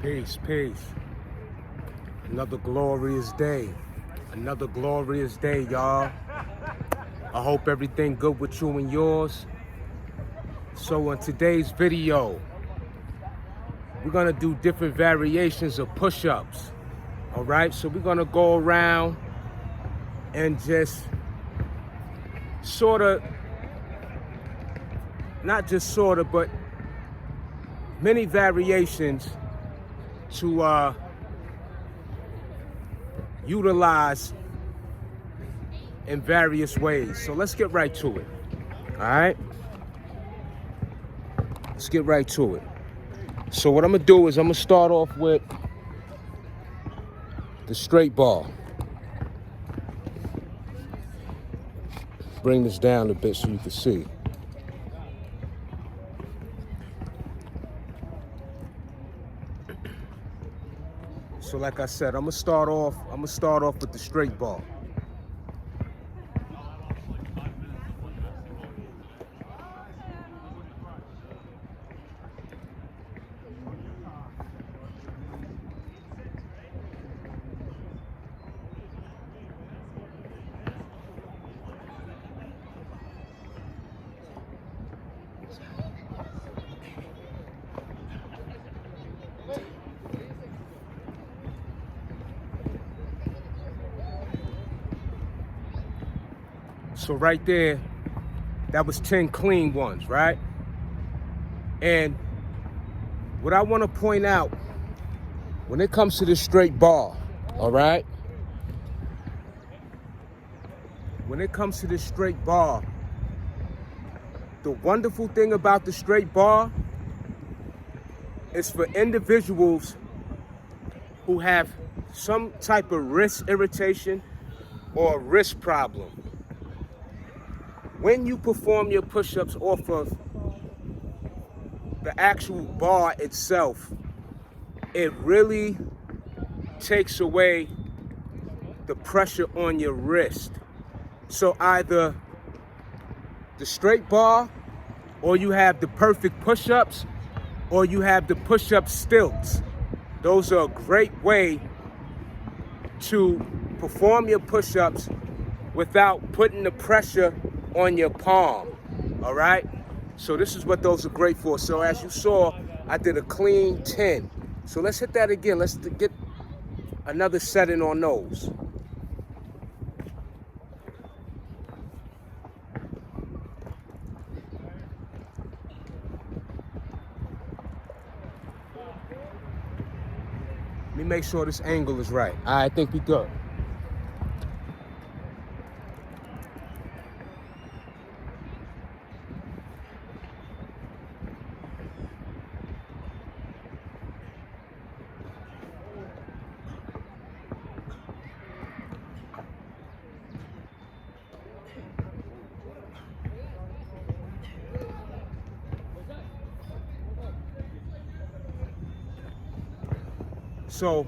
Peace, peace. Another glorious day. Another glorious day, y'all. I hope everything good with you and yours. So in today's video, we're gonna do different variations of push-ups. All right, so we're gonna go around and just not just but many variations to utilize in various ways. So let's get right to it. All right, let's get right to it. So what I'm gonna do is I'm gonna start off with the straight bar. Bring this down a bit so you can see. So like I said, I'm gonna start off with the straight bar. So right there, that was 10 clean ones, right? And what I want to point out, when it comes to the straight bar, all right? When it comes to the straight bar, the wonderful thing about the straight bar is for individuals who have some type of wrist irritation or wrist problem. When you perform your push-ups off of the actual bar itself, it really takes away the pressure on your wrist. So either the straight bar, or you have the perfect push-ups, or you have the push-up stilts. Those are a great way to perform your push-ups without putting the pressure on your palm, all right? So this is what those are great for. So as you saw, I did a clean 10. So let's hit that again. Let's get another setting on those. Let me make sure this angle is right. I think we good. So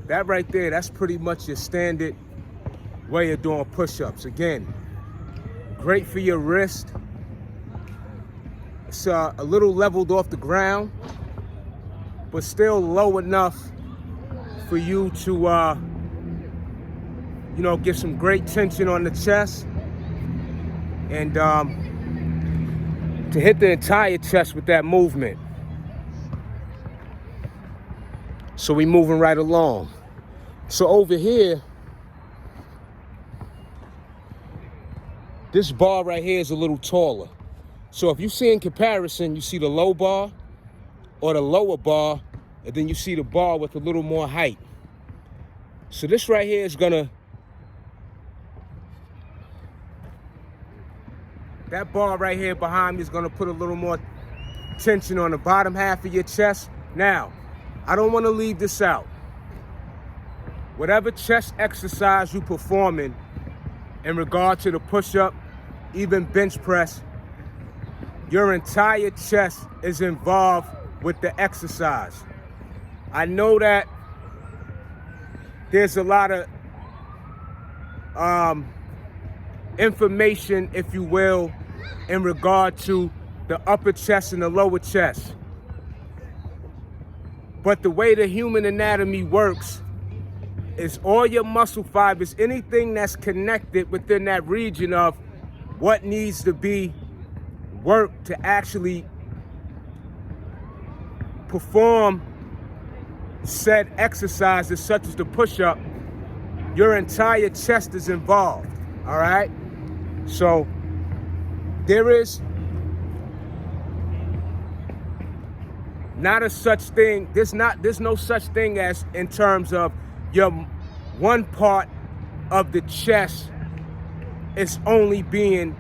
that right there, that's pretty much your standard way of doing push-ups. Again, great for your wrist. It's a little leveled off the ground, but still low enough for you to, get some great tension on the chest and to hit the entire chest with that movement. So we moving right along. So over here, this bar right here is a little taller. So if you see in comparison, you see the low bar or the lower bar, and then you see the bar with a little more height. So this right here is that bar right here behind me is gonna put a little more tension on the bottom half of your chest. Now, I don't want to leave this out. Whatever chest exercise you're performing in regard to the push-up, even bench press, your entire chest is involved with the exercise. I know that there's a lot of information, if you will, in regard to the upper chest and the lower chest. But the way the human anatomy works is all your muscle fibers, anything that's connected within that region of what needs to be worked to actually perform said exercises such as the push-up, your entire chest is involved, all right? So there is not a such thing, there's no such thing as in terms of your one part of the chest is only being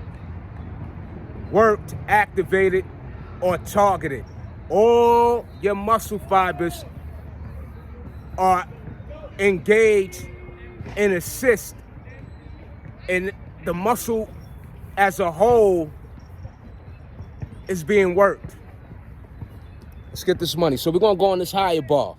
worked, activated, or targeted. All your muscle fibers are engaged and assist in the muscle as a whole is being worked. Let's get this money. So we're gonna go on this higher bar.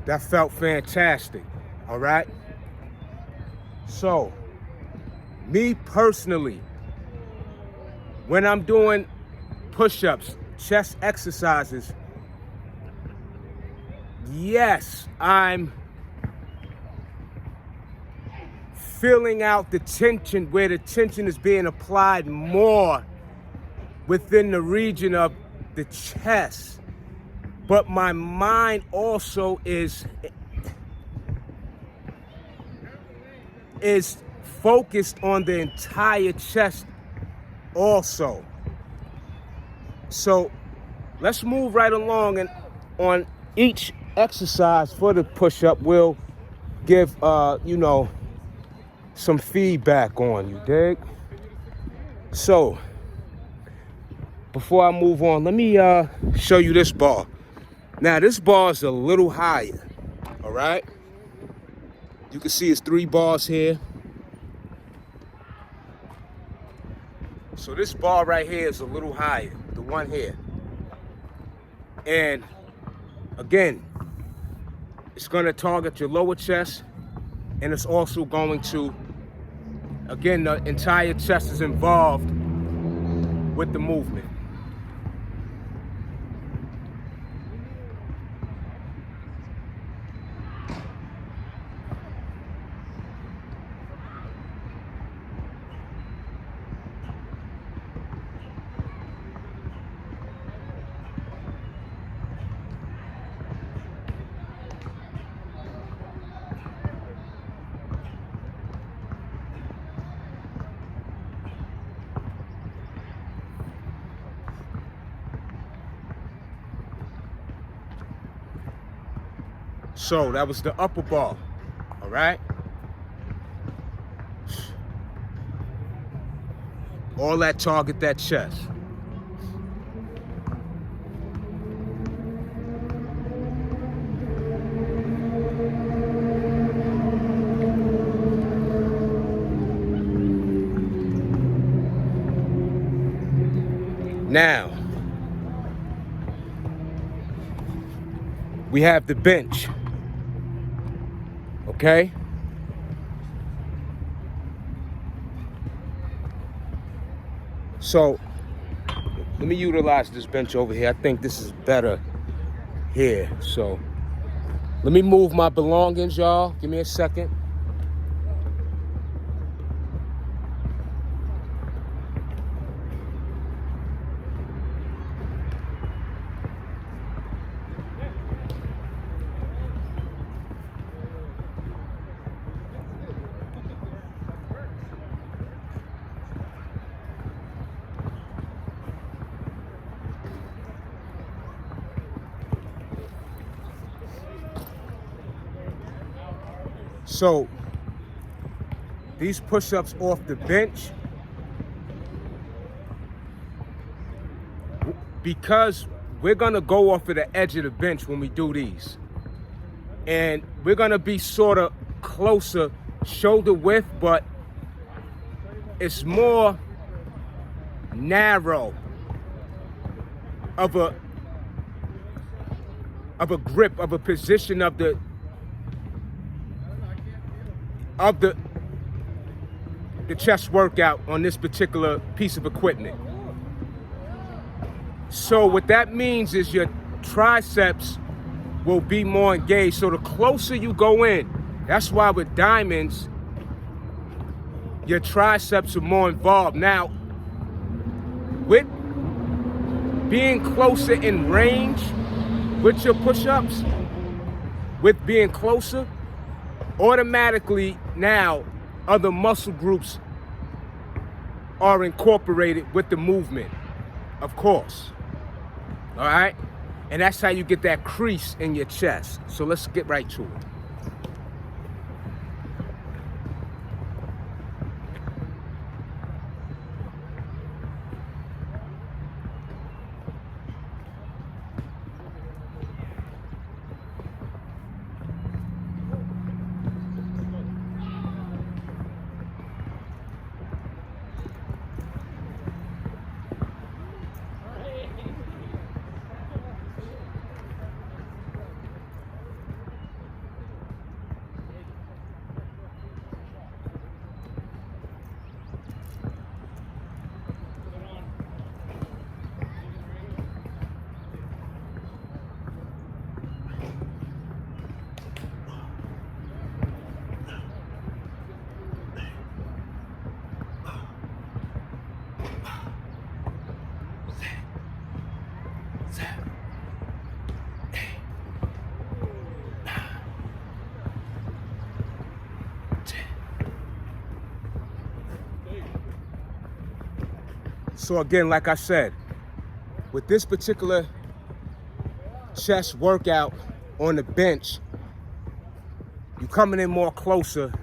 That felt fantastic, all right? So, me personally, when I'm doing push-ups, chest exercises, yes, I'm filling out the tension where the tension is being applied more within the region of the chest. But my mind also is focused on the entire chest also. So let's move right along, and on each exercise for the push-up, we'll give, some feedback on, you dig? So before I move on, let me show you this bar. Now, this bar is a little higher, all right? You can see it's 3 bars here. So this bar right here is a little higher, the one here. And again, it's gonna target your lower chest, and it's also going to, again, the entire chest is involved with the movement. So that was the upper bar, all right? All that target that chest. Now, we have the bench. Okay? So, let me utilize this bench over here. I think this is better here. So, let me move my belongings, y'all. Give me a second. So, these push-ups off the bench because we're gonna go off of the edge of the bench when we do these. And we're gonna be sort of closer shoulder width, but it's more narrow of a grip, of a position of the chest workout on this particular piece of equipment. So what that means is your triceps will be more engaged. So the closer you go in, that's why with diamonds, your triceps are more involved. Now, with being closer in range with your push-ups, with being closer, automatically now other muscle groups are incorporated with the movement, of course. All right? And that's how you get that crease in your chest. So let's get right to it. So again, like I said, with this particular chest workout on the bench, you're coming in more closer,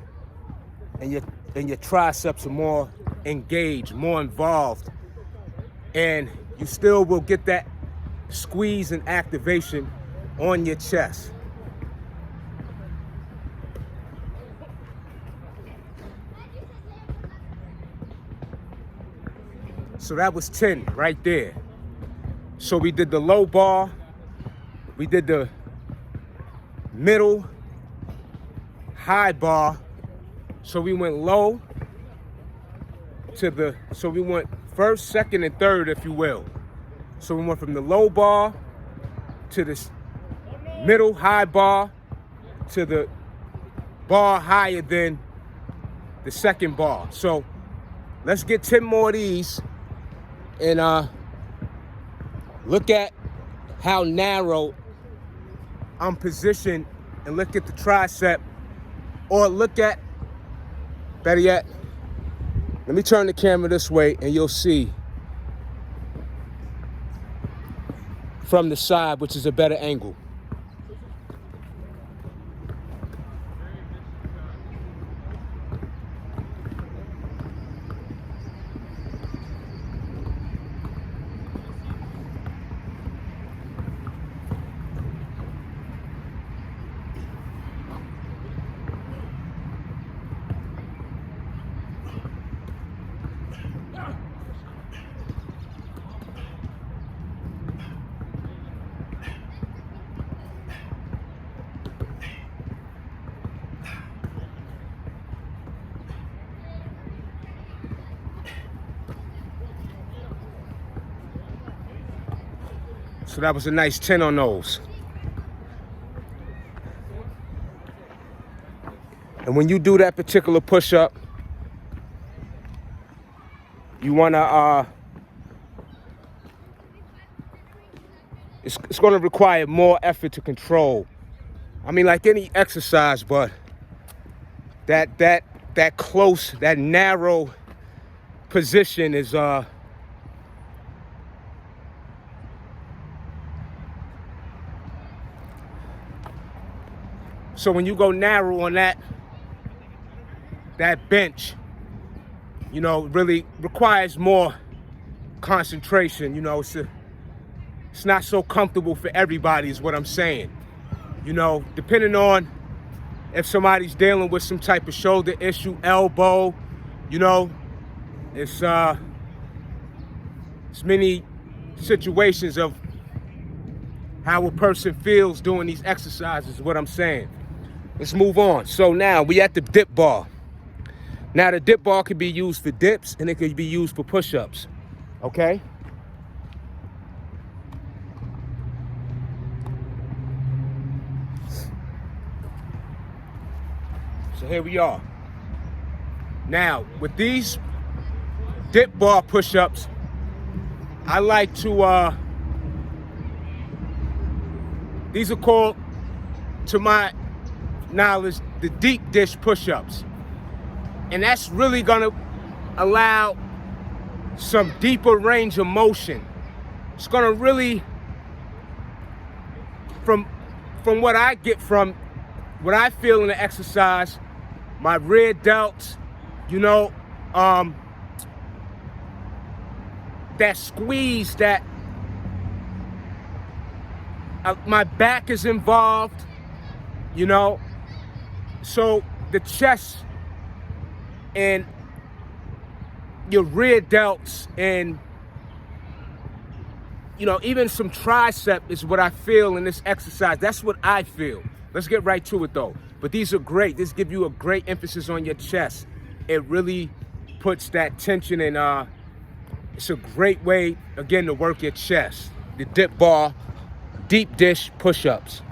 and your triceps are more engaged, more involved, and you still will get that squeeze and activation on your chest. So that was 10 right there. So we did the low bar, we did the middle, high bar. So we went low to so we went first, second, and third, if you will. So we went from the low bar to the middle, high bar to the bar higher than the second bar. So let's get 10 more of these. And look at how narrow I'm positioned, and look at the tricep, or look at, better yet, let me turn the camera this way and you'll see from the side, which is a better angle. So that was a nice 10 on those. And when you do that particular push-up, you wanna, it's gonna require more effort to control. I mean, like any exercise, but that close, that narrow position is, so when you go narrow on that bench, you know, it really requires more concentration. You know, it's not so comfortable for everybody is what I'm saying. You know, depending on if somebody's dealing with some type of shoulder issue, elbow, you know, it's many situations of how a person feels doing these exercises is what I'm saying. Let's move on. So now we at the dip bar. Now the dip bar can be used for dips and it could be used for push-ups, okay? So here we are. Now, with these dip bar push-ups, I like to, these are called, to my knowledge, the deep dish push-ups. And that's really gonna allow some deeper range of motion. It's gonna really, from what I get from what I feel in the exercise, my rear delts, you know, that squeeze, that my back is involved, you know, so the chest and your rear delts and, you know, even some tricep is what I feel in this exercise. That's what I feel. Let's get right to it though. But these are great. This gives you a great emphasis on your chest. It really puts that tension and it's a great way, again, to work your chest. The dip bar, deep dish push-ups.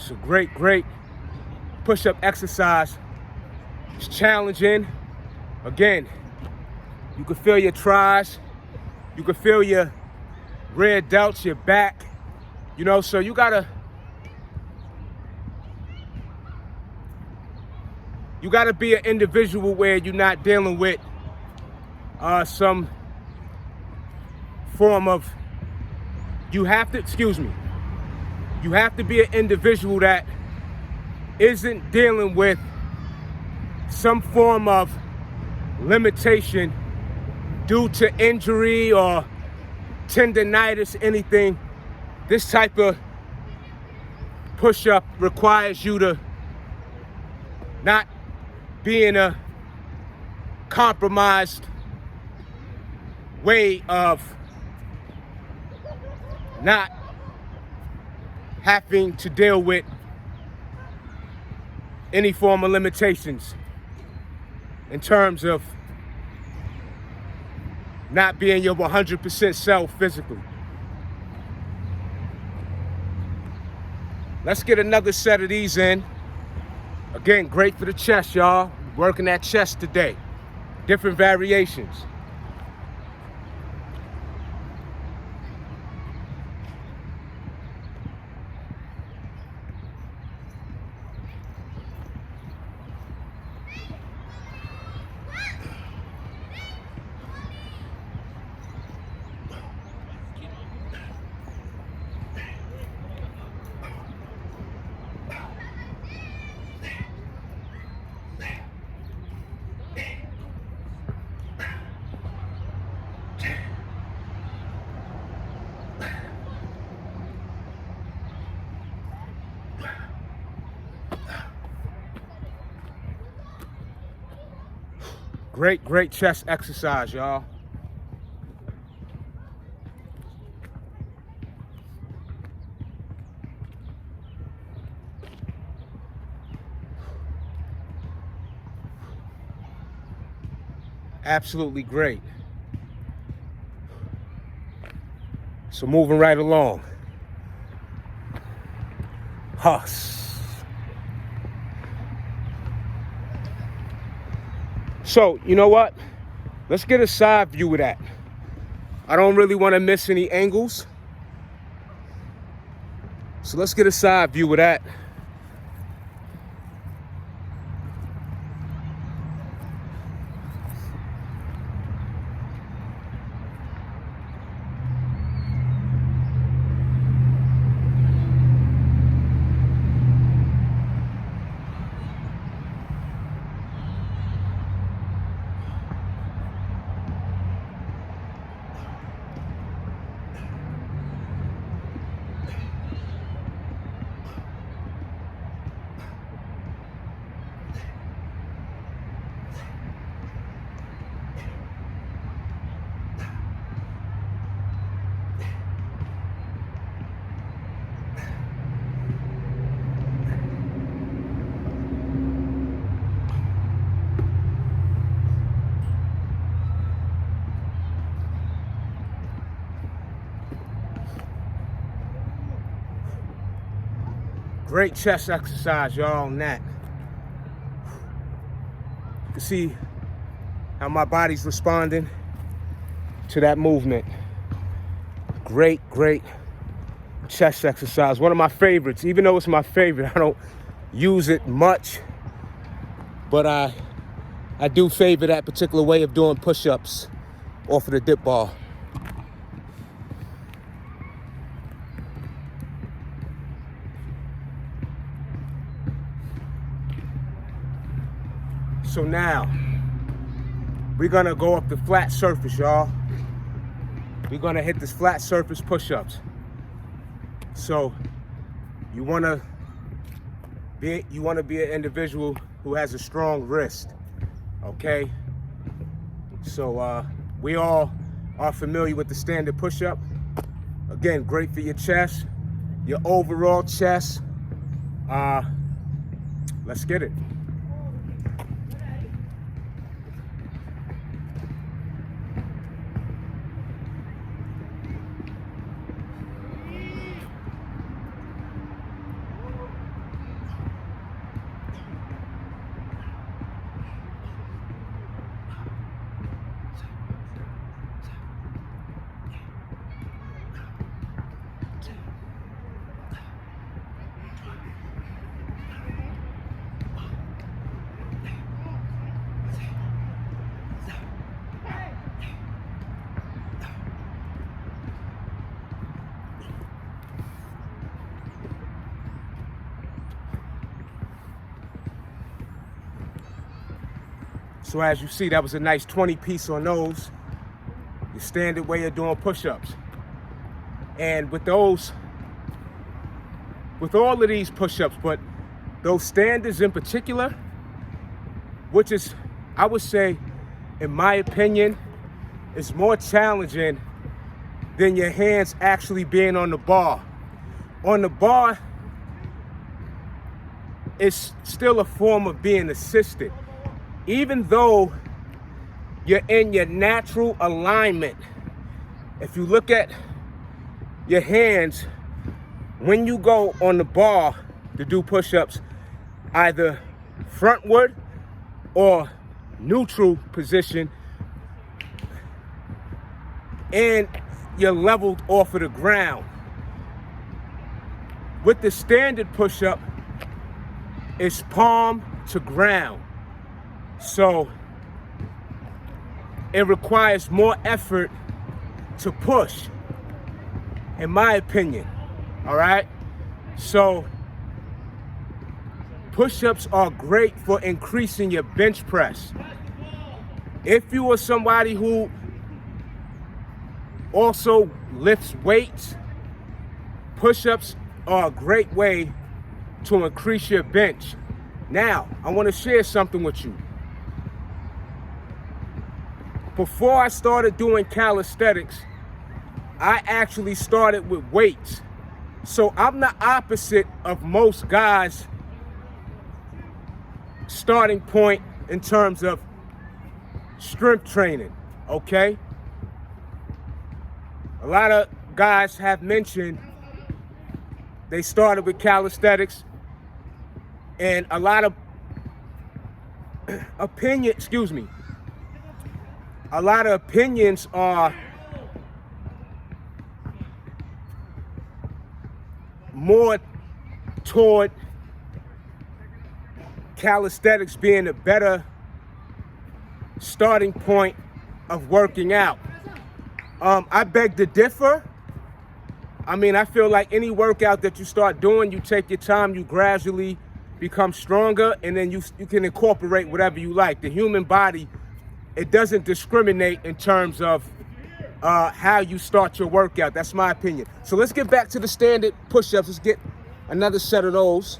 It's a great push-up exercise. It's challenging. Again, you can feel your triceps, you can feel your rear delts, your back, you know, so you gotta be an individual where you're not dealing with some form of, you have to be an individual that isn't dealing with some form of limitation due to injury or tendonitis, anything. This type of push-up requires you to not be in a compromised way of not having to deal with any form of limitations in terms of not being your 100% self physically. Let's get another set of these in. Again, great for the chest, y'all. Working that chest today. Different variations. Great chest exercise, y'all. Absolutely great. So moving right along. Huss. So, you know what? Let's get a side view of that. I don't really want to miss any angles. So let's get a side view of that. Great chest exercise, y'all, on that. You can see how my body's responding to that movement. Great, great chest exercise. One of my favorites. Even though it's my favorite, I don't use it much. But I do favor that particular way of doing push-ups off of the dip bar. So now, we're gonna go up the flat surface, y'all. We're gonna hit this flat surface push-ups. So, you wanna be an individual who has a strong wrist, okay? So, we all are familiar with the standard push-up. Again, great for your chest, your overall chest. Let's get it. So as you see, that was a nice 20 piece on those. The standard way of doing push-ups. And with all of these push-ups, but those standards in particular, which is, I would say, in my opinion, is more challenging than your hands actually being on the bar. On the bar, it's still a form of being assisted. Even though you're in your natural alignment, if you look at your hands, when you go on the bar to do push-ups, either frontward or neutral position, and you're leveled off of the ground. With the standard push-up, it's palm to ground. So it requires more effort to push, in my opinion, all right? So push-ups are great for increasing your bench press. If you are somebody who also lifts weights, push-ups are a great way to increase your bench. Now, I want to share something with you. Before I started doing calisthenics, I actually started with weights. So I'm the opposite of most guys' starting point in terms of strength training, okay? A lot of guys have mentioned they started with calisthenics, and a lot of a lot of opinions are more toward calisthenics being a better starting point of working out. I beg to differ. I mean, I feel like any workout that you start doing, you take your time, you gradually become stronger, and then you can incorporate whatever you like. The human body, it doesn't discriminate in terms of how you start your workout. That's my opinion. So let's get back to the standard push-ups. Let's get another set of those.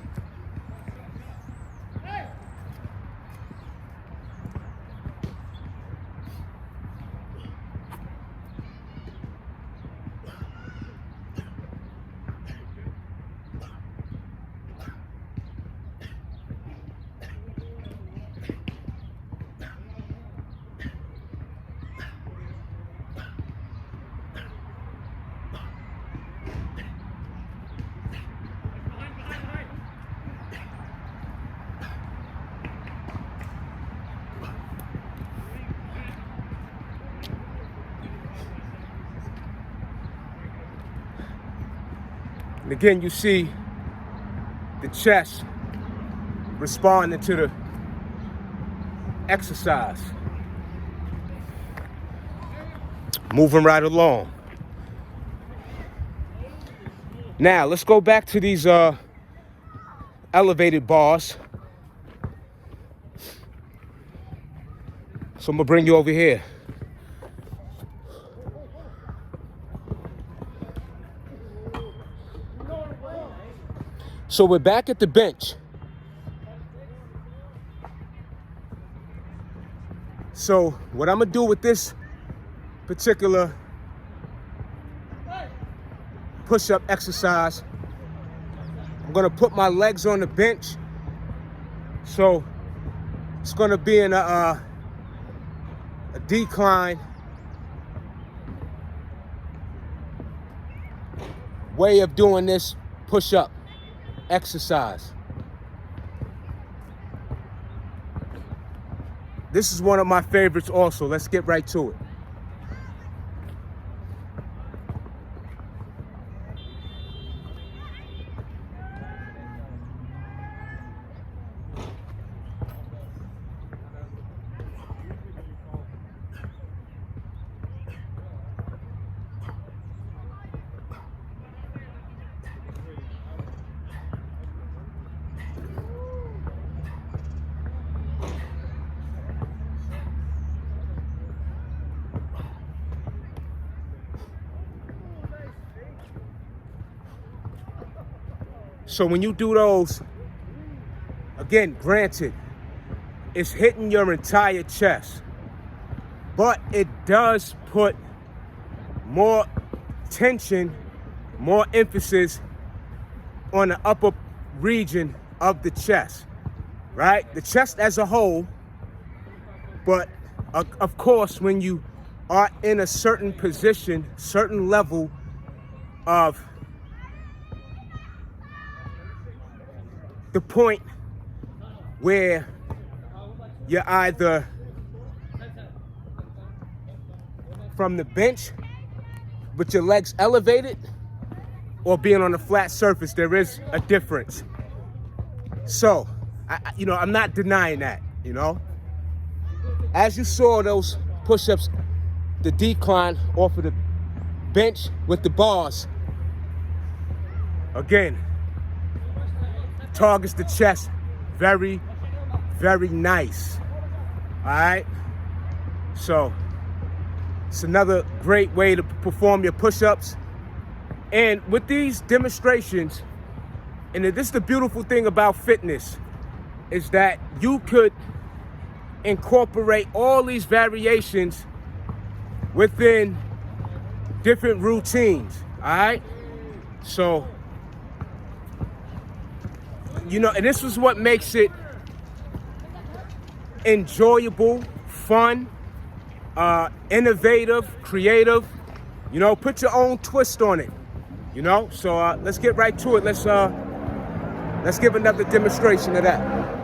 And again, you see the chest responding to the exercise. Moving right along. Now, let's go back to these elevated bars. So I'm gonna bring you over here. So we're back at the bench. So what I'm gonna do with this particular push-up exercise, I'm gonna put my legs on the bench. So it's gonna be in a decline way of doing this push-up exercise. This is one of my favorites also. Let's get right to it. So when you do those, again, granted, it's hitting your entire chest, but it does put more tension, more emphasis on the upper region of the chest, right? The chest as a whole, but of course, when you are in a certain position, certain level of the point where you're either from the bench with your legs elevated or being on a flat surface, there is a difference. So, I'm not denying that, As you saw those push-ups, the decline off of the bench with the bars, again, targets the chest very, very nice. All right? So, it's another great way to perform your push-ups. And with these demonstrations, and this is the beautiful thing about fitness, is that you could incorporate all these variations within different routines, all right? So, and this is what makes it enjoyable, fun, innovative, creative, You know, put your own twist on it. You know, so let's get right to it. Let's give another demonstration of that.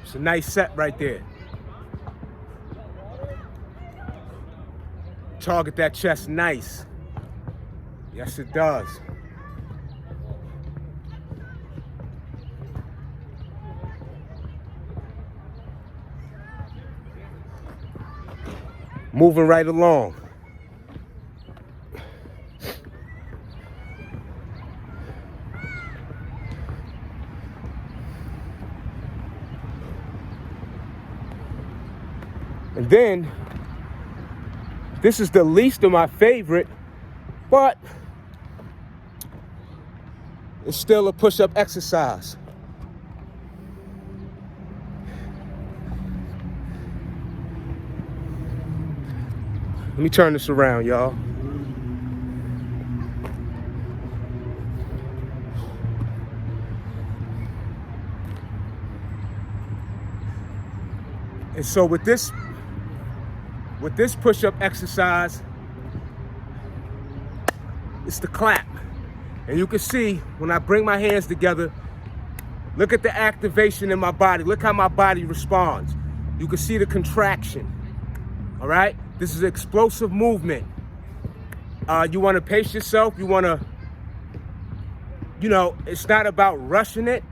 It's a nice set right there. Target that chest nice. Yes, it does. Moving right along. And then, this is the least of my favorite, but it's still a push-up exercise. Let me turn this around, y'all. And so with this push-up exercise, it's the clap. And you can see when I bring my hands together, look at the activation in my body. Look how my body responds. You can see the contraction, all right? This is explosive movement. You wanna pace yourself. You wanna, you know, it's not about rushing it.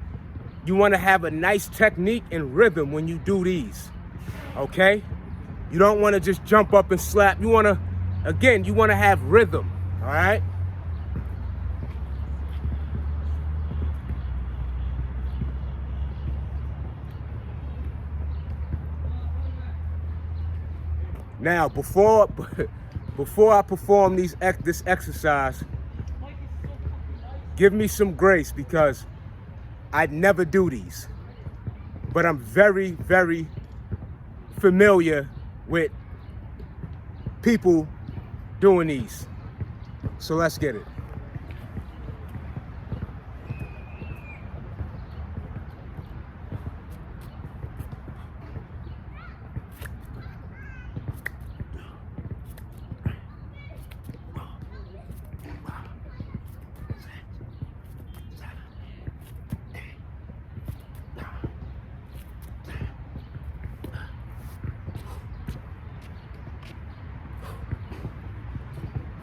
You wanna have a nice technique and rhythm when you do these, okay? You don't wanna just jump up and slap. You wanna, again, you wanna have rhythm, all right? Now, before I perform this exercise, give me some grace because I never do these. But I'm very, very familiar with people doing these. So let's get it.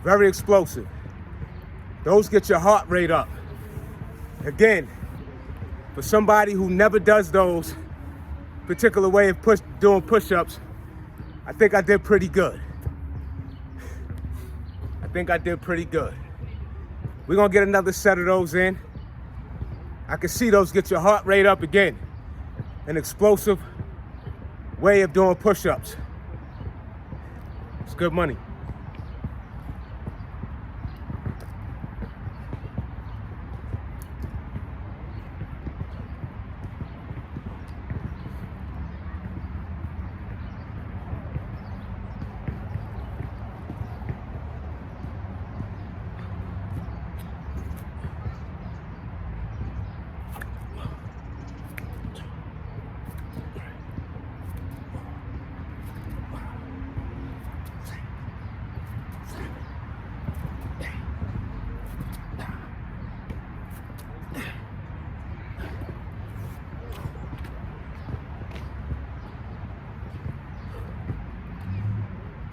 Very explosive. Those get your heart rate up. Again, for somebody who never does those particular way of doing push-ups, I think I did pretty good. We're gonna get another set of those in. I can see those get your heart rate up again. An explosive way of doing push-ups. It's good money.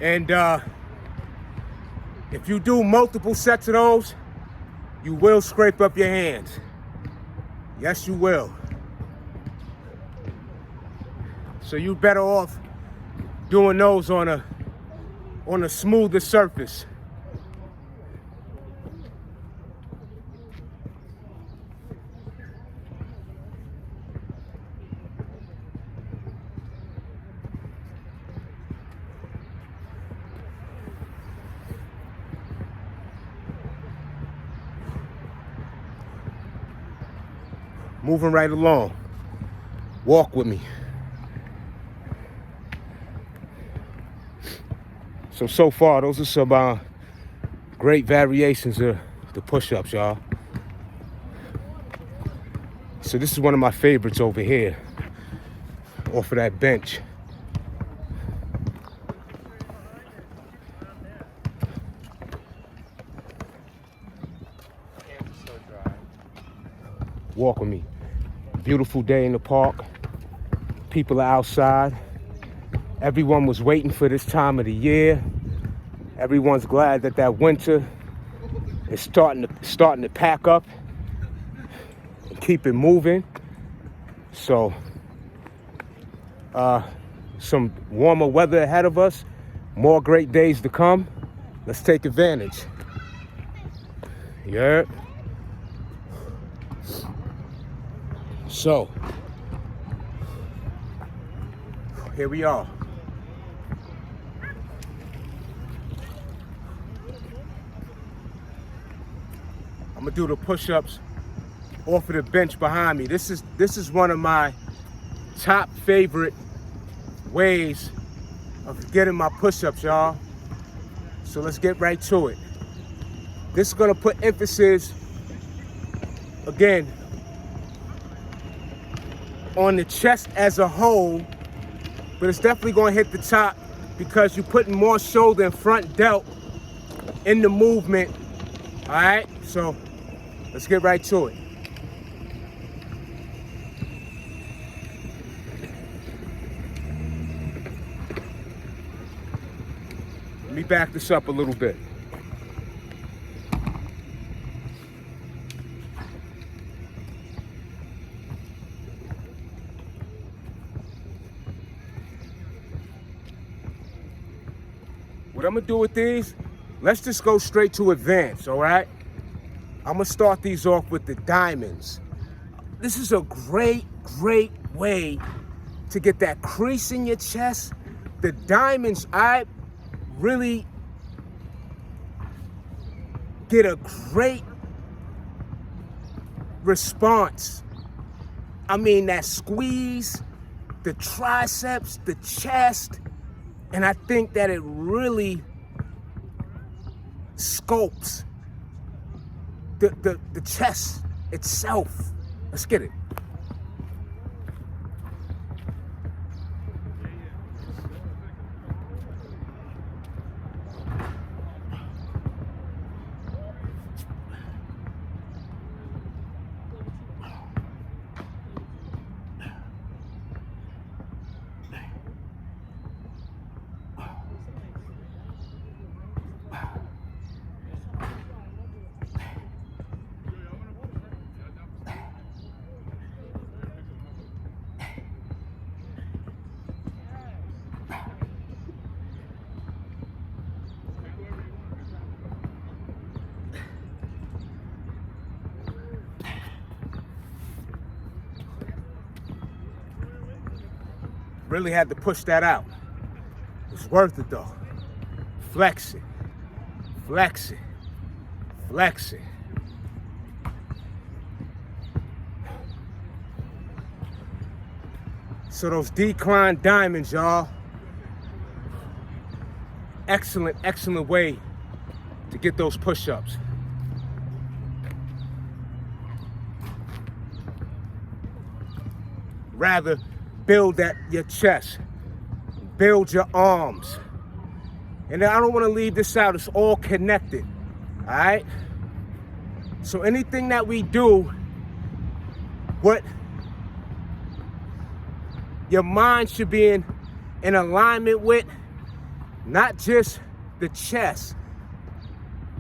And if you do multiple sets of those, you will scrape up your hands. Yes, you will. So you're better off doing those on a smoother surface. Moving right along. Walk with me. So far, those are some great variations of the push-ups, y'all. So this is one of my favorites over here, off of that bench. Walk with me. Beautiful day in the park. People are outside. Everyone was waiting for this time of the year. Everyone's glad that winter is starting to pack up and keep it moving. So, some warmer weather ahead of us, more great days to come. Let's take advantage. Yeah. So, here we are. I'm gonna do the push-ups off of the bench behind me. This is one of my top favorite ways of getting my push-ups, y'all. So let's get right to it. This is gonna put emphasis, again, on the chest as a whole, but it's definitely gonna hit the top because you're putting more shoulder and front delt in the movement. All right, so let's get right to it. Let me back this up a little bit. What I'm gonna do with these, let's just go straight to advance, all right? I'm gonna start these off with the diamonds. This is a great way to get that crease in your chest. The diamonds, I really get a great response. I mean, that squeeze, the triceps, the chest, and I think that it really sculpts the chest itself. Let's get it. Really had to push that out. It's worth it though. Flex it, flex it, flex it. So those decline diamonds, y'all. Excellent way to get those push-ups. Rather, build your chest, build your arms. And I don't want to leave this out, it's all connected, all right? So anything that we do, what your mind should be in alignment with not just the chest,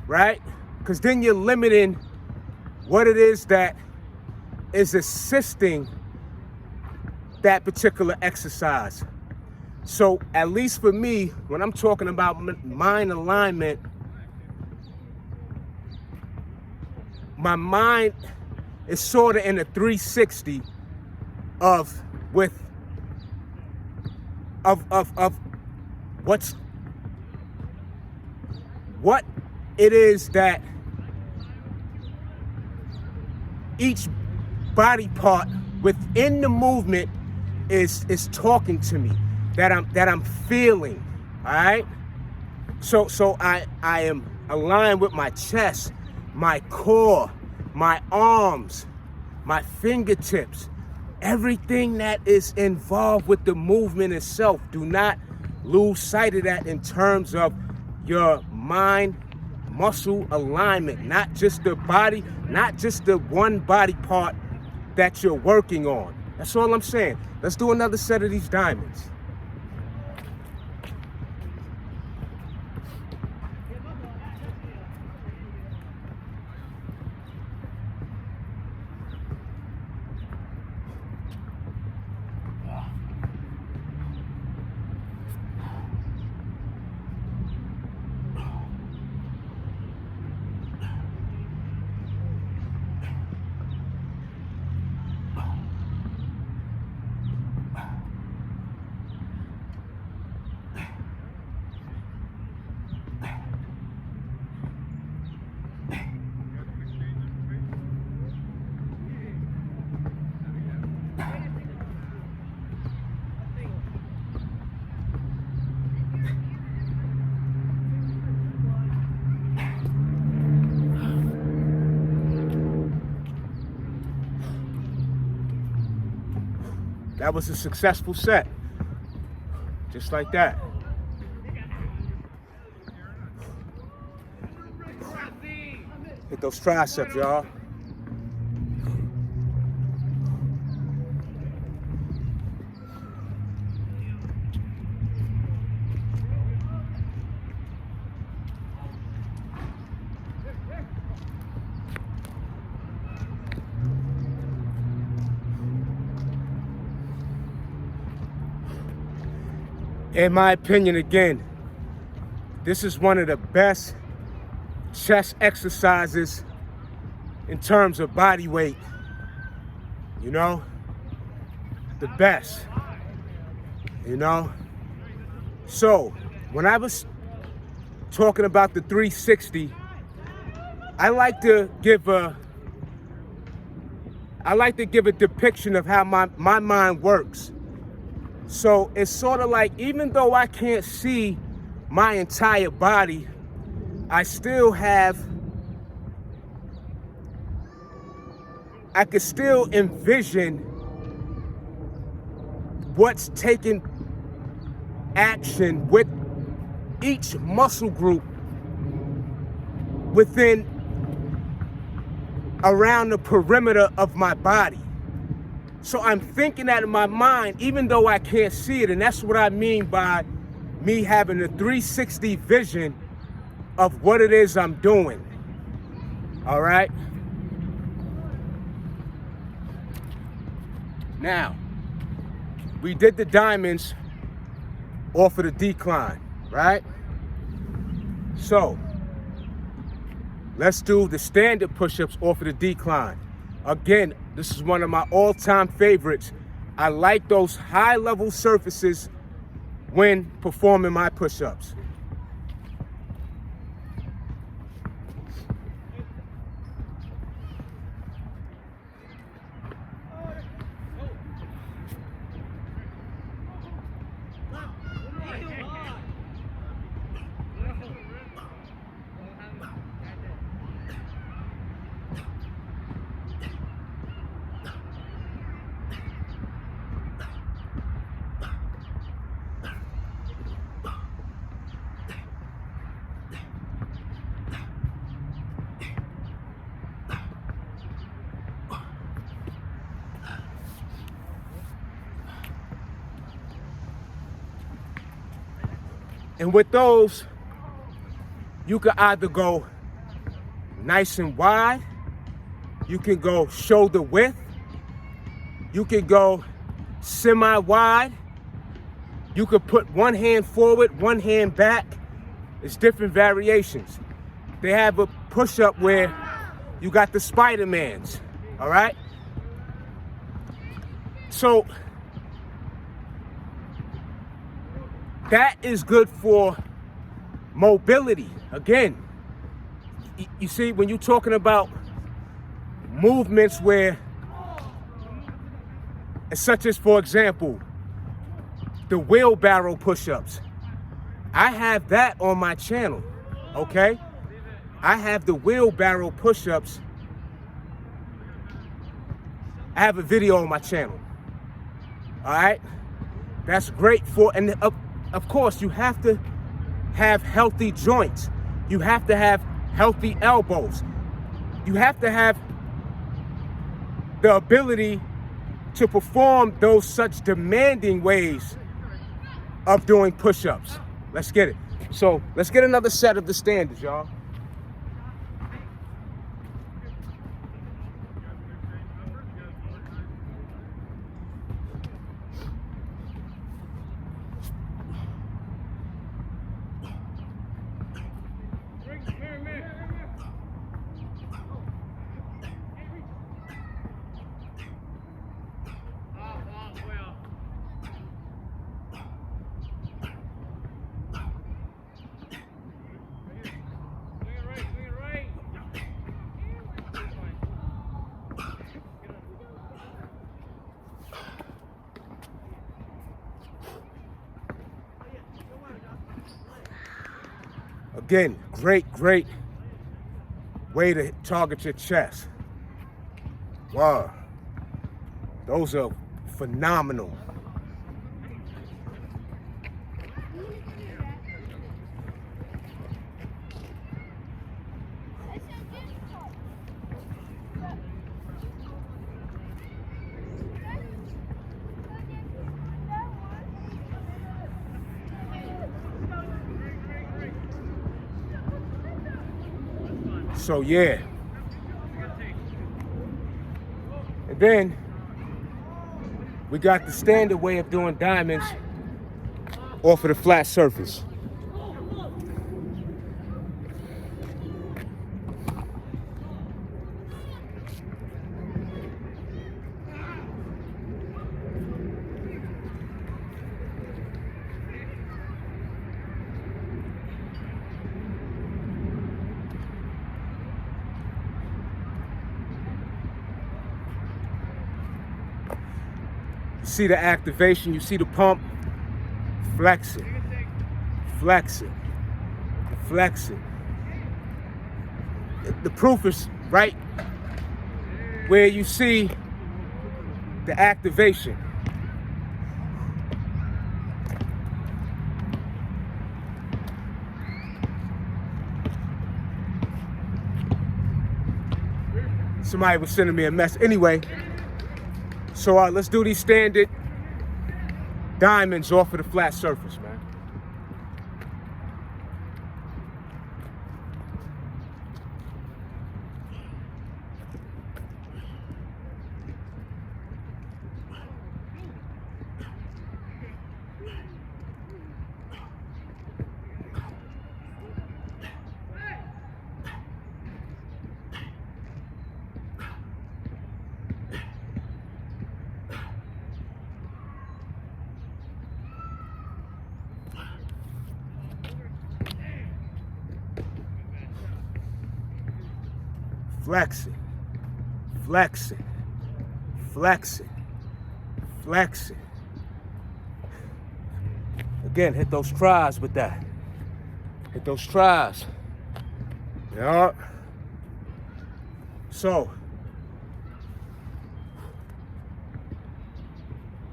right? Because then you're limiting what it is that is assisting that particular exercise. So at least for me, when I'm talking about mind alignment, my mind is sort of in a 360 of what it is that each body part within the movement is talking to me, that I'm feeling. All right. So I am aligned with my chest, my core, my arms, my fingertips, everything that is involved with the movement itself. Do not lose sight of that in terms of your mind muscle alignment, not just the body, not just the one body part that you're working on. That's all I'm saying. Let's do another set of these diamonds. That was a successful set. Just like that. Hit those triceps, y'all. In my opinion, again, this is one of the best chest exercises in terms of body weight. You know, the best, you know? So when I was talking about the 360, I like to give a depiction of how my mind works. So it's sort of like, even though I can't see my entire body, I can still envision what's taking action with each muscle group within, around the perimeter of my body. So I'm thinking that in my mind, even though I can't see it, and that's what I mean by me having a 360 vision of what it is I'm doing. All right? Now, we did the diamonds off of the decline, right? So, let's do the standard push-ups off of the decline. Again, this is one of my all-time favorites. I like those high-level surfaces when performing my push-ups. And with those, you can either go nice and wide, you can go shoulder width, you can go semi-wide, you could put one hand forward, one hand back. It's different variations. They have a push-up where you got the Spider-Mans, all right? So that is good for mobility. Again, you see, when you're talking about movements where, such as, for example, the wheelbarrow push-ups, I have that on my channel, okay? I have the wheelbarrow push-ups. I have a video on my channel, all right? That's great for, and of course, you have to have healthy joints. You have to have healthy elbows. You have to have the ability to perform those such demanding ways of doing push-ups. Let's get it. So let's get another set of the standards, y'all. Again, great way to target your chest. Wow, those are phenomenal. So yeah, and then we got the standard way of doing diamonds off of the flat surface. You see the activation, you see the pump, flex it, flex it, flex it. The proof is right where you see the activation. Somebody was sending me a message. Anyway, so let's do these standard diamonds off of the flat surface, man. Flex it, flex it, flex it, flex it. Again, hit those tries with that. Hit those tries. Yeah. So,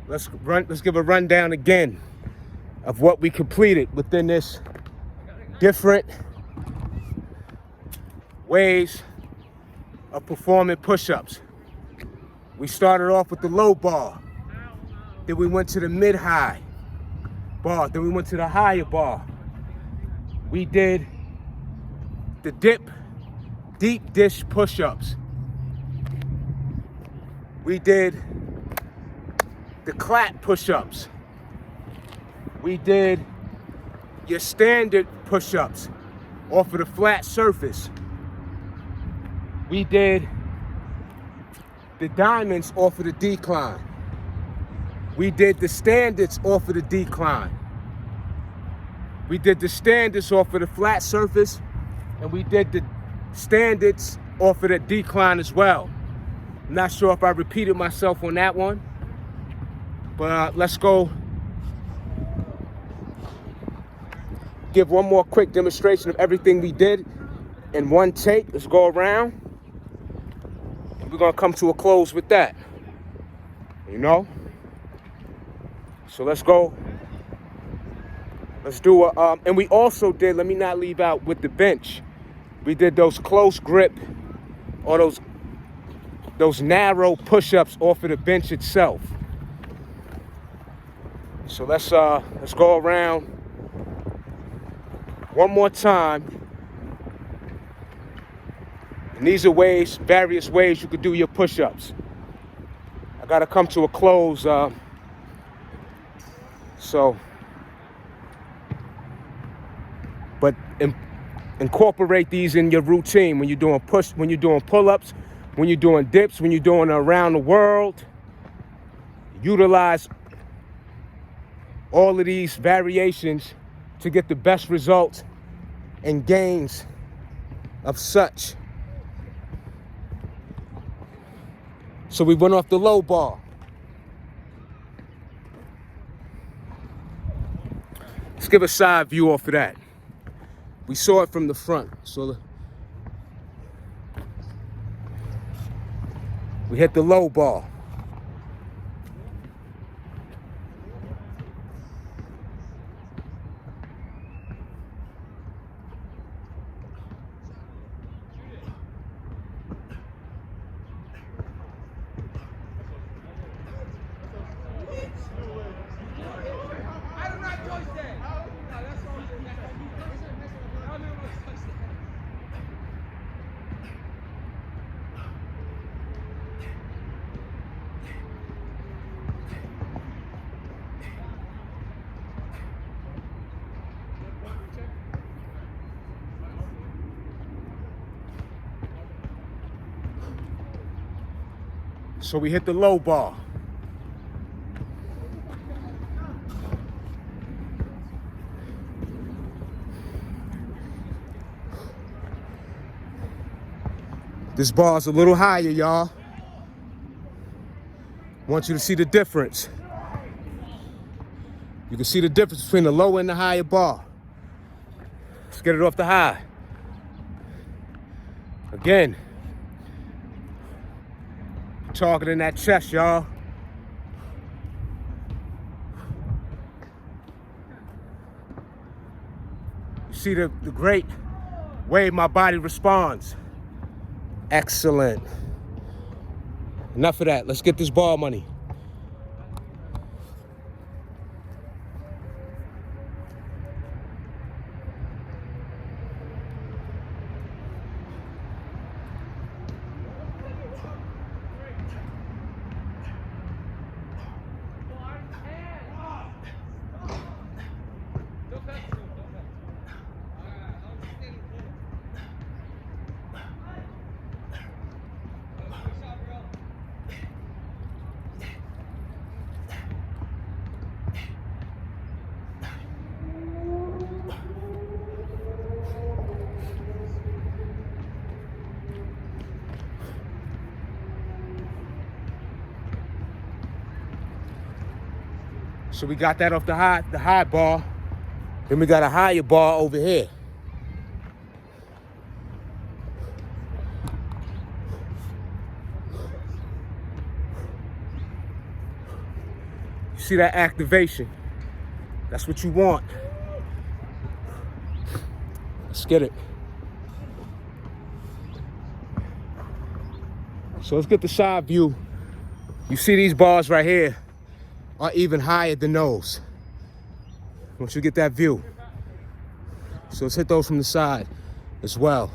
let's give a rundown again of what we completed within this different ways of performing push-ups. We started off with the low bar, then we went to the mid-high bar, then we went to the higher bar, We did the deep dish push-ups. We did the clap push-ups. We did your standard push-ups off of the flat surface. We did the diamonds off of the decline. We did the standards off of the decline. We did the standards off of the flat surface, and we did the standards off of the decline as well. I'm not sure if I repeated myself on that one, but let's go give one more quick demonstration of everything we did in one take. Let's go around. We're gonna come to a close with that, you know? So let's go. Let's do a, and we also did, let me not leave out with the bench. We did those close grip or those narrow push-ups off of the bench itself. So let's go around one more time. And these are various ways you could do your push-ups. I gotta come to a close, but incorporate these in your routine when you're doing pull-ups, when you're doing dips, when you're doing around the world. Utilize all of these variations to get the best results and gains of such. So we went off the low bar. Let's give a side view off of that. We saw it from the front. So we hit the low bar. So we hit the low bar. This bar is a little higher, y'all. I want you to see the difference. You can see the difference between the lower and the higher bar. Let's get it off the high. Again. Targeting that chest, y'all. You see the great way my body responds. Excellent. Enough of that. Let's get this ball money. So we got that off the high bar. Then we got a higher bar over here. You see that activation? That's what you want. Let's get it. So let's get the side view. You see these bars right here are even higher than those. Once you get that view. So let's hit those from the side as well.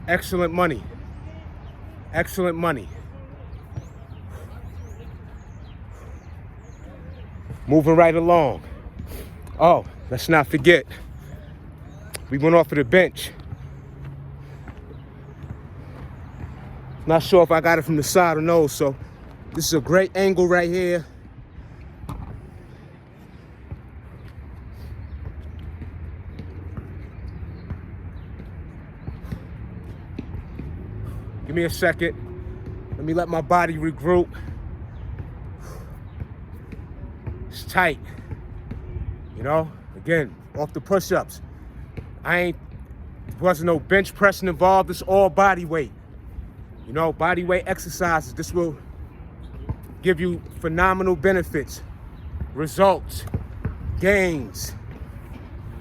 Excellent money. Excellent money. Moving right along. Oh, let's not forget. We went off of the bench. Not sure if I got it from the side or no, so this is a great angle right here. Give me a second. Let me let my body regroup. It's tight. You know, again, off the push-ups. Wasn't no bench pressing involved. It's all body weight. You know, body weight exercises. This will give you phenomenal benefits, results, gains.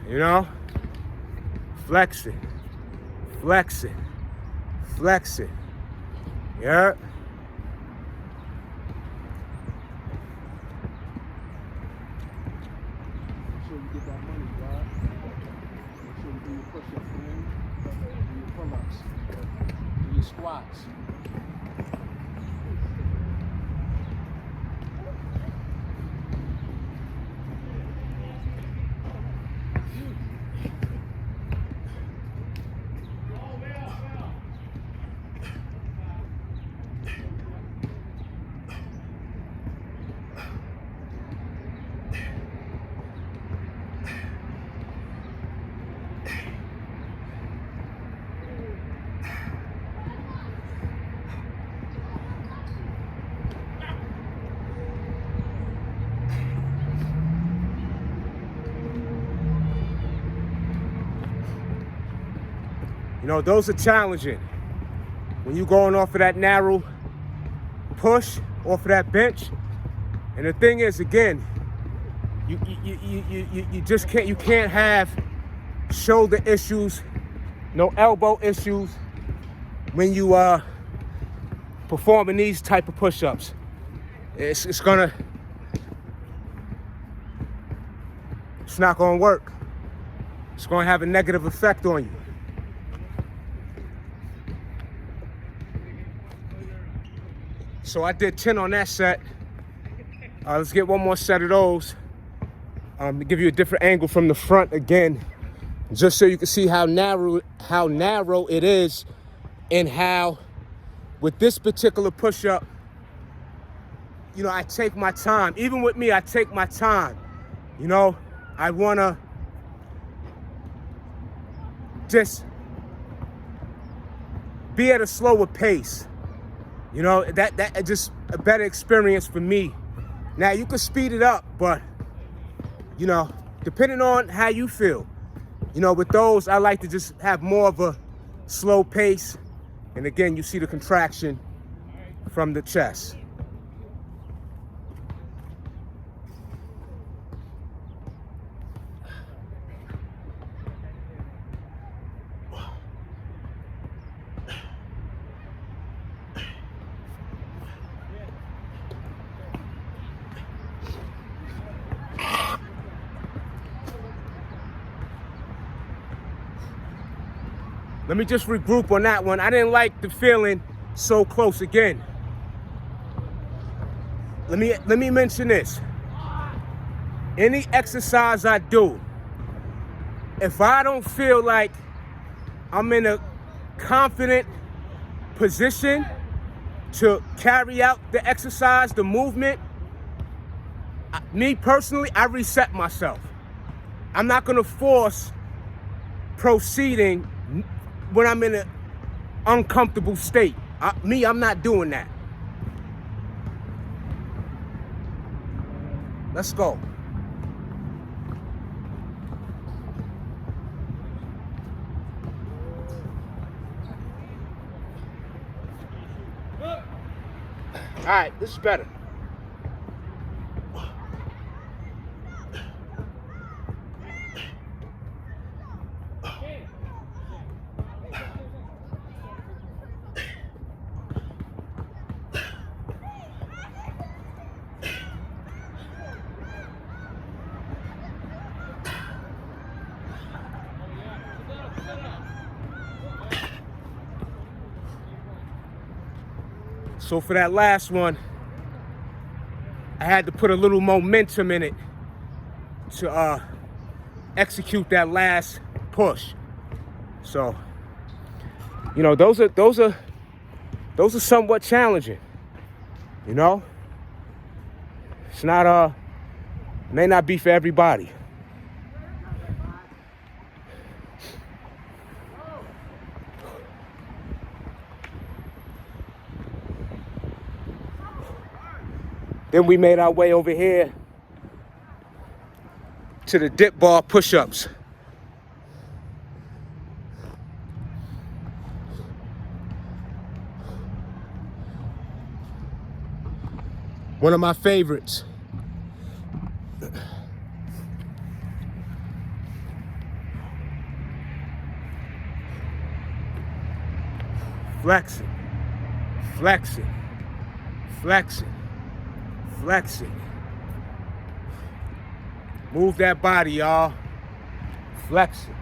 You know, flex it, flex it, flex it. Yeah. Make sure you get that money, Rod. Make sure you do your push-ups, man. Do your pull-ups. Do your squats. You know, those are challenging. When you're going off of that narrow push, off of that bench. And the thing is, again, you just can't have shoulder issues, no elbow issues when you performing these type of push-ups. It's not gonna work. It's gonna have a negative effect on you. So I did 10 on that set. Let's get one more set of those. To give you a different angle from the front again, just so you can see how narrow it is, and how with this particular push-up, you know, I take my time. Even with me, I take my time. You know, I wanna just be at a slower pace. You know, that just a better experience for me. Now, you can speed it up, but, you know, depending on how you feel. You know, with those, I like to just have more of a slow pace. And again, you see the contraction from the chest. Let me just regroup on that one. I didn't like the feeling so close again. Let me mention this. Any exercise I do, if I don't feel like I'm in a confident position to carry out the exercise, the movement, me personally, I reset myself. I'm not gonna force proceeding when I'm in an uncomfortable state. I'm not doing that. Let's go. All right, this is better. So for that last one, I had to put a little momentum in it to execute that last push. So, you know, those are somewhat challenging. You know, it's not may not be for everybody. Then we made our way over here to the dip bar push-ups. One of my favorites. Flexing, flexing, flexing. Flexing. Move that body, y'all. Flexing.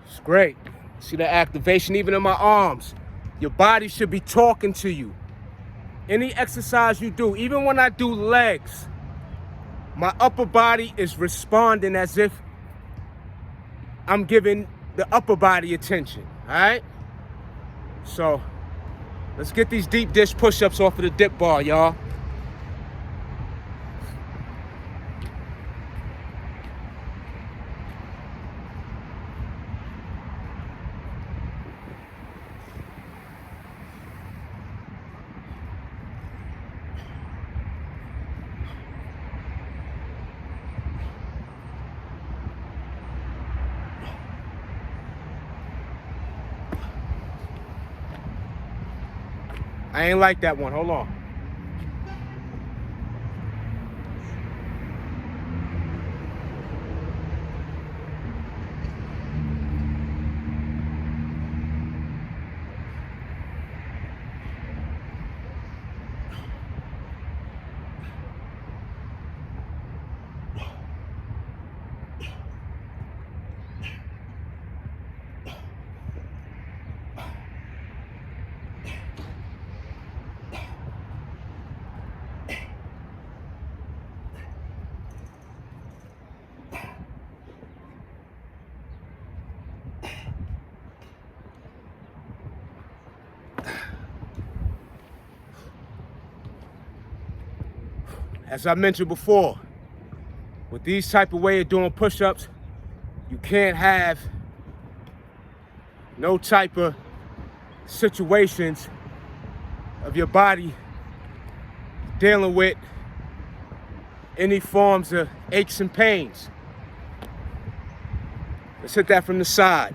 It's great. See the activation even in my arms. Your body should be talking to you. Any exercise you do, even when I do legs, my upper body is responding as if I'm giving the upper body attention, all right? So, let's get these deep dish push-ups off of the dip bar, y'all. I ain't like that one. Hold on. As I mentioned before, with these type of way of doing push-ups, you can't have no type of situations of your body dealing with any forms of aches and pains. Let's hit that from the side.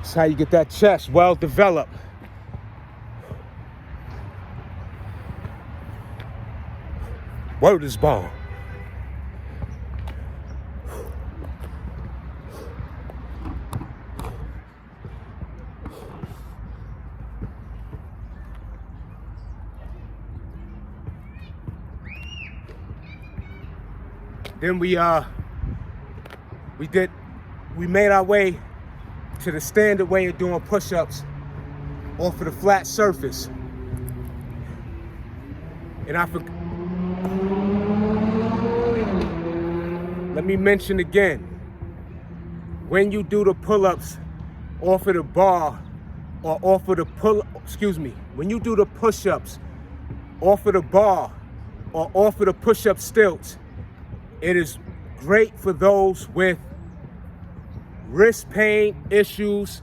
That's how you get that chest well developed. Word is born. Then we made our way to the standard way of doing push-ups off of the flat surface. And let me mention again, when you do the pull-ups off of the bar or off of the when you do the push-ups off of the bar or off of the push-up stilts, it is great for those with wrist pain issues.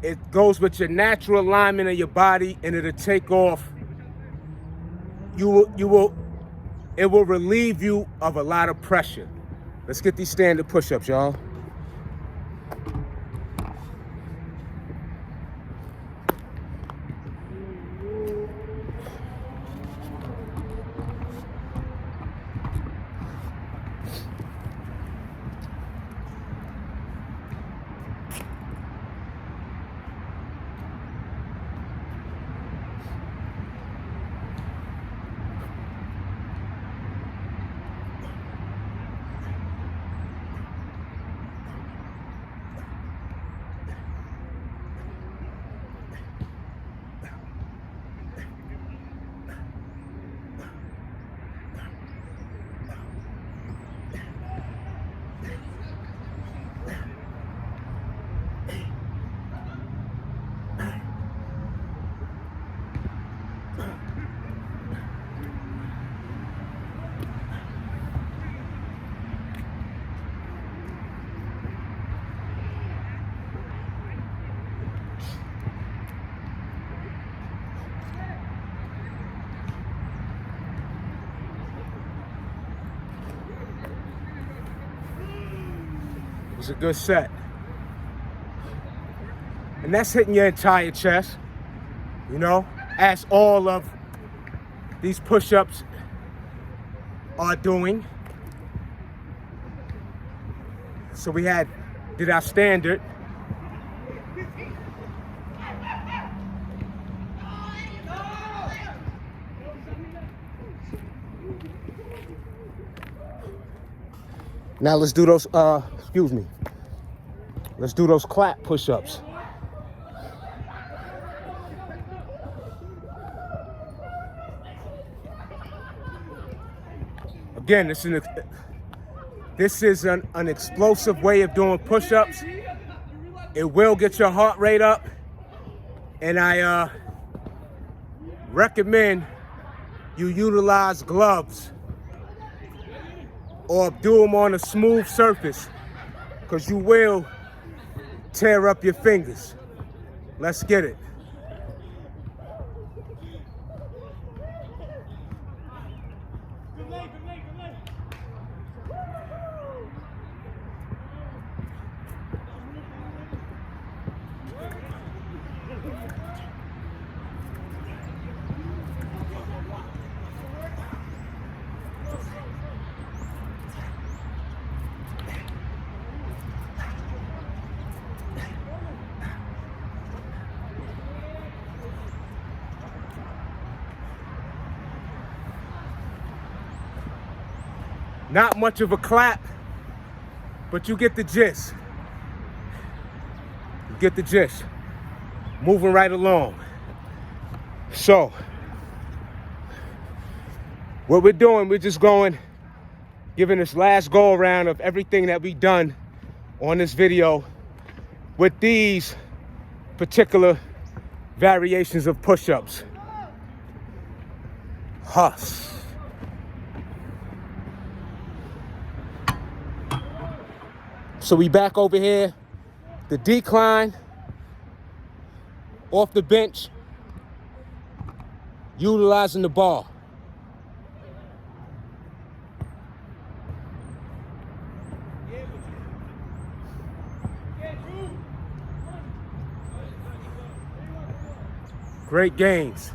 It goes with your natural alignment of your body, and it'll take off. It will relieve you of a lot of pressure. Let's get these standard push-ups, y'all. It was a good set. And that's hitting your entire chest, you know, as all of these push-ups are doing. So we did our standard. Now let's do those, let's do those clap push-ups. Again, this is an explosive way of doing push-ups. It will get your heart rate up. And I recommend you utilize gloves or do them on a smooth surface, because you will tear up your fingers. Let's get it. Not much of a clap, but you get the gist. You get the gist. Moving right along. So, what we're doing, we're just giving this last go around of everything that we've done on this video with these particular variations of push-ups. Huss. So we back over here, the decline, off the bench, utilizing the bar. Great gains.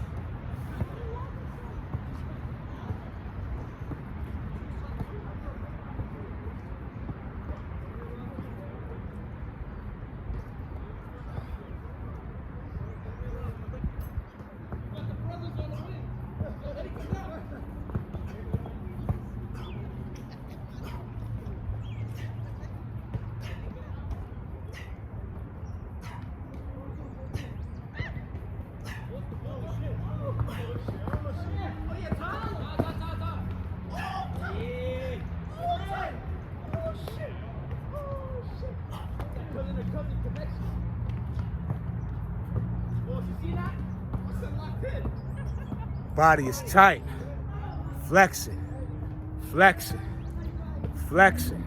Body is tight. Flexing, flexing, flexing.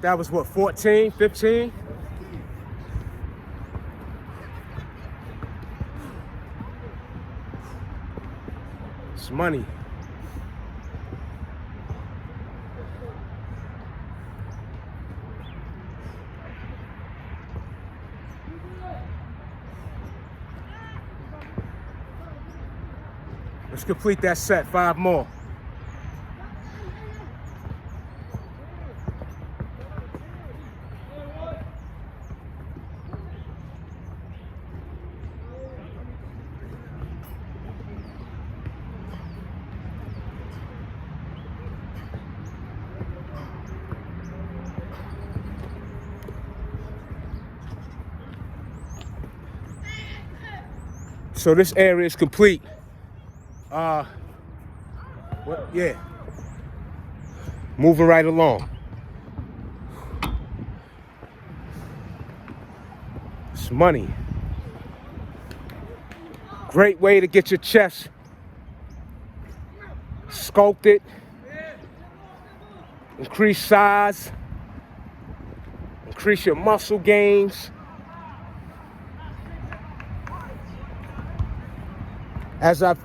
That was what, 14, 15? It's money. Let's complete that set, 5 more. So this area is complete. Yeah. Moving right along. It's money. Great way to get your chest sculpted, increase size, increase your muscle gains. As I've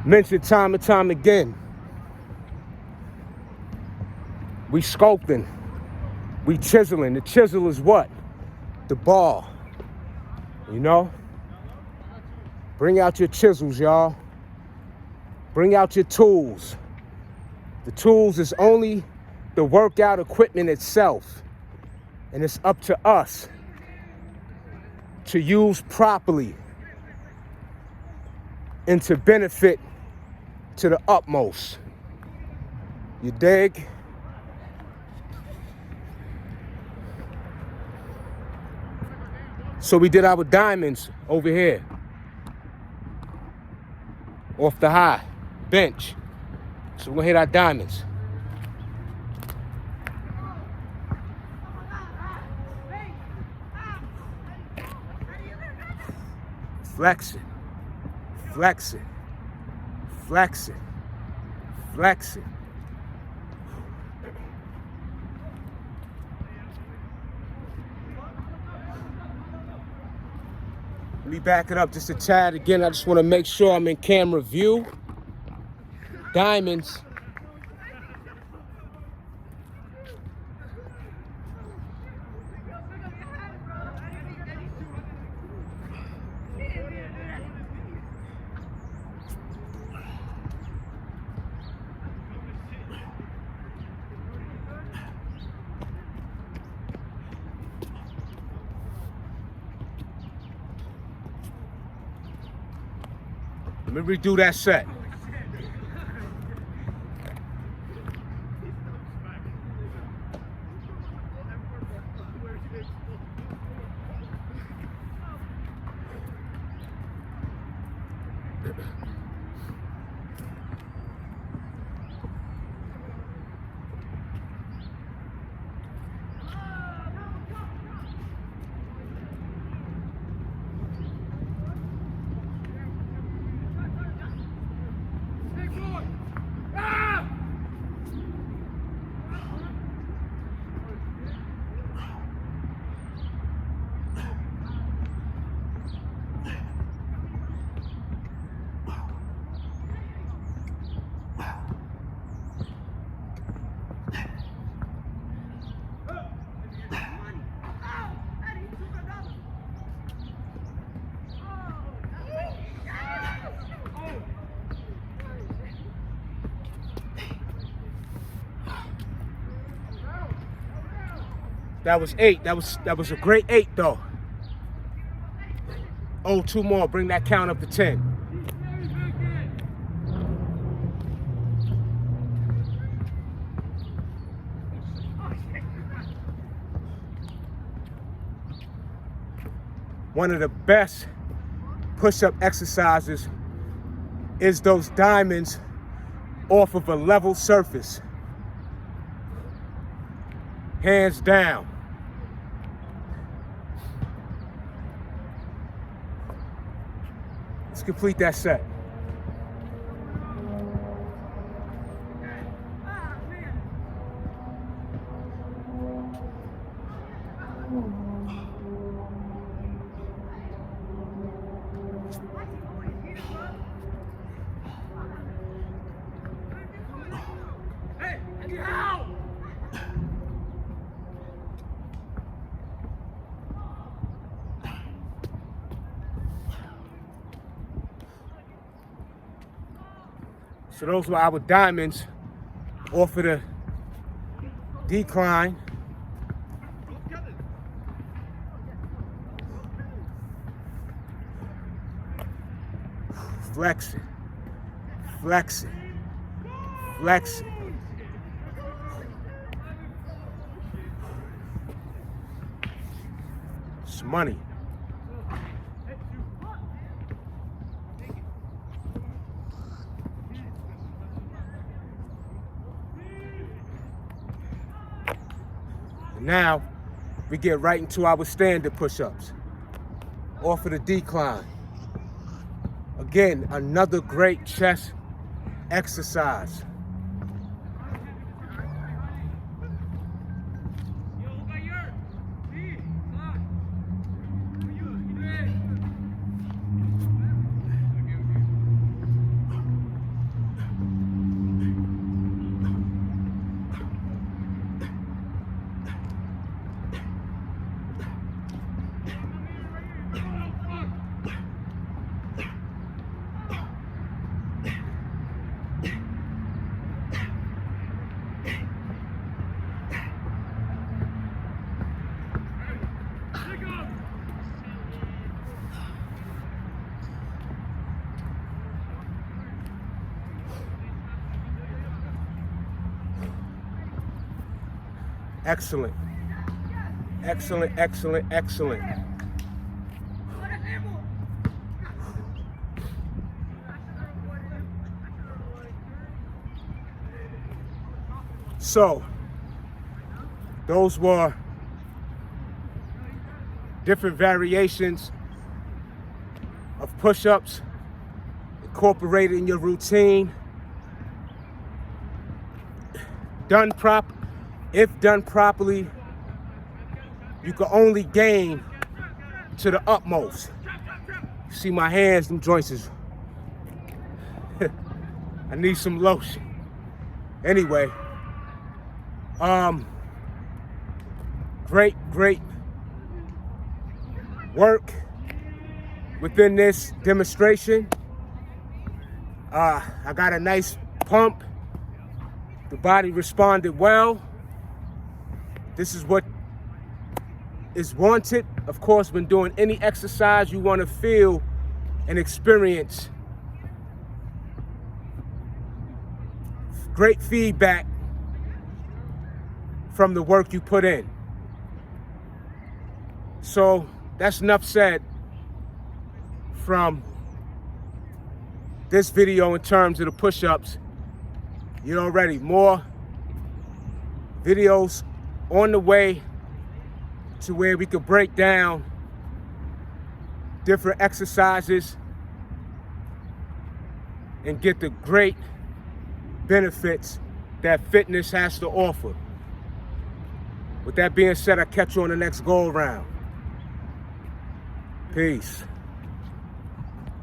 mentioned time and time again, we sculpting, we chiseling. The chisel is what? The ball, you know? Bring out your chisels, y'all. Bring out your tools. The tools is only the workout equipment itself. And it's up to us to use properly and to benefit to the utmost. You dig? So we did our diamonds over here. Off the high bench. So we're gonna hit our diamonds. Flexing, flexing, flexing, flexing. Let me back it up just a tad again. I just want to make sure I'm in camera view. Diamonds. Let me redo that set. That was 8. That was a great 8 though. Oh, 2 more. Bring that count up to 10. One of the best push-up exercises is those diamonds off of a level surface. Hands down. Let's complete that set. So those were our diamonds off of the decline. Flexing, flexing, flexing. It's money. Now, we get right into our standard push-ups off of the decline. Again, another great chest exercise. Excellent. Excellent, excellent, excellent. So, those were different variations of push-ups incorporated in your routine. If done properly, you can only gain to the utmost. See my hands, them joints is, I need some lotion. Anyway, great work within this demonstration. I got a nice pump. The body responded well. This is what is wanted. Of course, when doing any exercise, you want to feel and experience great feedback from the work you put in. So that's enough said from this video in terms of the push-ups. You know already, more videos on the way to where we could break down different exercises and get the great benefits that fitness has to offer. With that being said, I'll catch you on the next go around. Peace.